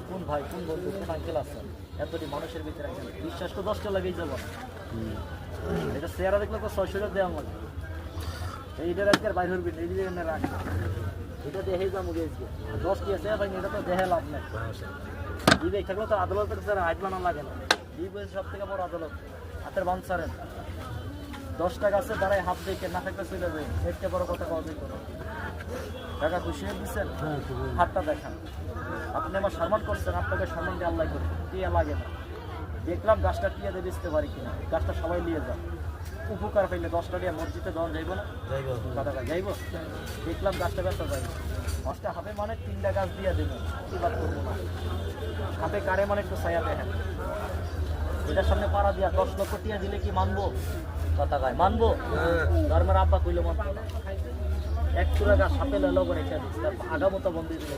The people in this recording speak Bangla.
কোন ভাই কোন বন্ধু কোন আঙ্কেল আছেন এতটি মানুষের ভিতরে একজন বিশ্বাস তো 10টা লাগেই যাব এটা চেহারা দেখলে তো 600 দেওয়া লাগে এইটার আজকে বাইর হবি এই যে এনে রাখ এটা দেখেই যাবো গেছি 10 কি আছে ভাই এটা তো দেখে লাভ নাই দিবে থাকলে তো আদালতের স্যার আইন বানা লাগে না দিবে সব থেকে বড় আদালত হাতের বান ছাড়েন 10 টাকা আছে দাঁড়ায় হাত দেখে না থাকলে চলে যাবে একটা বড় কথা কওয়া যায় করো টাকা খুশি হয়ে দিচ্ছেন হাতটা দেখান আপনি আমার সম্মান করছেন আপনাকে সম্মান দিয়ে আল্লাহ করে টিয়া লাগে না দেখলাম গাছটা টিয়া দিয়ে বেচতে পারি কিনা গাছটা সবাই নিয়ে যান উপকার পাইলে 10টা দিয়ে মসজিদে দেওয়া যাইব না যাইব দেখলাম গাছটা বেচা যাইব 10টা হাতে মানে 3টা গাছ দিয়ে দেবেন প্রতিবাদ করবো না হাতে কারে মানে একটু ছায়া দেখেন এটার সামনে পাড়া দিয়া 10 লক্ষ টিয়া দিলে কি মানবো কথা গায় মানবো ধর্মের আব্বা কইলো মানবো এক চূড়া গাছ সাপে লেলো করে রেখে দিচ্ছে আগামতো বন্ধু দিলে